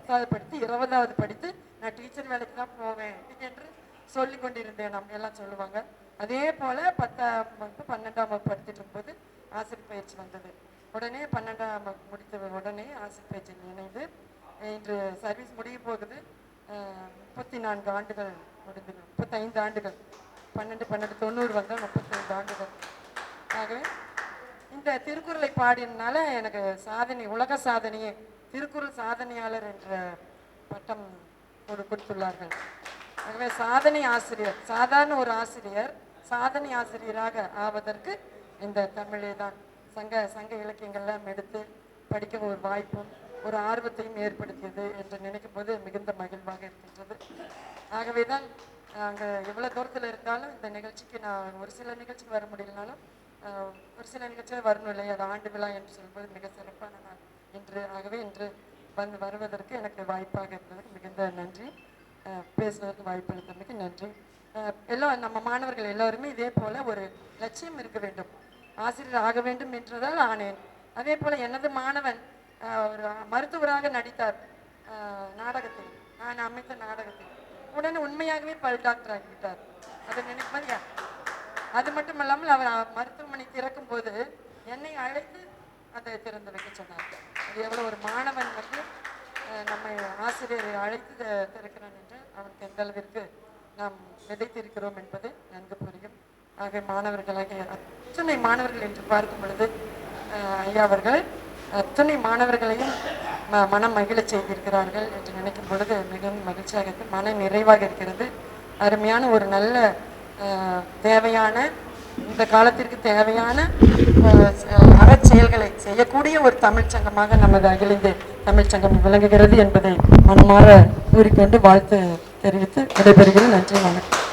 10வது படித்து 20வது படித்து நான் டீச்சர் வேலைக்கு தான் போவேன் என்று சொல்லி கொண்டிருந்தேன். நம்ம எல்லாம் சொல்லுவாங்க. அதே போல் 10ஆம் வகுப்பு 12ஆம் வகுப்பு படித்துட்டு இருக்கும்போது ஆசிரியர் பயிற்சி வந்தது. உடனே 12ஆம் வகுப்பு முடித்த உடனே ஆசிரியர் பயிற்சியில் இணைந்து இன்று சர்வீஸ் முடிய போகுது. 34 ஆண்டுகள் முடிந்தது. 35 ஆண்டுகள் 12 வந்தால் 35 ஆண்டுகள். ஆகவே இந்த திருக்குறளை பாடினால எனக்கு சாதனை, உலக சாதனையே திருக்குறள் சாதனையாளர் என்ற பட்டம் கொடுத்துள்ளார்கள். ஆகவே சாதனை ஆசிரியர், சாதாரண ஒரு ஆசிரியர் சாதனை ஆசிரியராக ஆவதற்கு இந்த தமிழே தான். சங்க இலக்கியங்கள்லாம் எடுத்து படிக்க ஒரு வாய்ப்பும் ஒரு ஆர்வத்தையும் ஏற்படுத்தியது என்று நினைக்கும் போது மிகுந்த மகிழ்வாக இருக்கின்றது. ஆகவே தான் அங்கே எவ்வளோ தூரத்தில் இருந்தாலும் இந்த நிகழ்ச்சிக்கு நான் ஒரு சில நிகழ்ச்சிக்கு வர முடியலனாலும் ஒரு சில நிகழ்ச்சியாக வரணும் இல்லையா, அது ஆண்டு விழா என்று சொல்லும்போது மிக சிறப்பான நாள் இன்று. ஆகவே இன்று வருவதற்கு எனக்கு வாய்ப்பாக இருந்ததுக்கு மிகுந்த நன்றி. பேசுவதற்கு வாய்ப்பு அளித்ததுக்கு நன்றி. எல்லாம் நம்ம மாணவர்கள் எல்லோருமே இதே போல் ஒரு லட்சியம் இருக்க வேண்டும். ஆசிரியர் ஆக வேண்டும் என்றதால் ஆனேன். அதே போல் எனது மாணவன் ஒரு மருத்துவராக நடித்தார் நாடகத்தில், நான் அமைத்த நாடகத்தில். உடனே உண்மையாகவே பல் டாக்டர் ஆகிவிட்டார். அதை நினைப்பது. அது மட்டும் இல்லாமல் அவர் மருத்துவமனை திறக்கும் போது என்னை அழைத்து அதை திறந்து வைக்க சொன்னார். அது எவ்வளோ ஒரு மாணவன் நம்மை ஆசிரியரை அழைத்து திறக்கிறான் என்று அவனுக்கு எந்த அளவிற்கு நாம் விதைத்திருக்கிறோம் என்பது நன்கு புரியும். ஆக மாணவர்களாக அத்தனை மாணவர்கள் என்று பார்க்கும் பொழுது ஐயா அவர்கள் அத்தனை மாணவர்களையும் மனம் மகிழ செய்திருக்கிறார்கள் என்று நினைக்கும் பொழுது மிகவும் மகிழ்ச்சியாக இருக்கு, மன நிறைவாக இருக்கிறது. அருமையான ஒரு நல்ல தேவையான, இந்த காலத்திற்கு தேவையான அறச்செயல்களை செய்யக்கூடிய ஒரு தமிழ்ச்சங்கமாக நமது அகில இந்திய தமிழ்ச்சங்கம் விளங்குகிறது என்பதை மனமாற கூறிக்கொண்டு வாழ்த்து தெரிவித்து விடைபெறுகிறேன். நன்றி, வணக்கம்.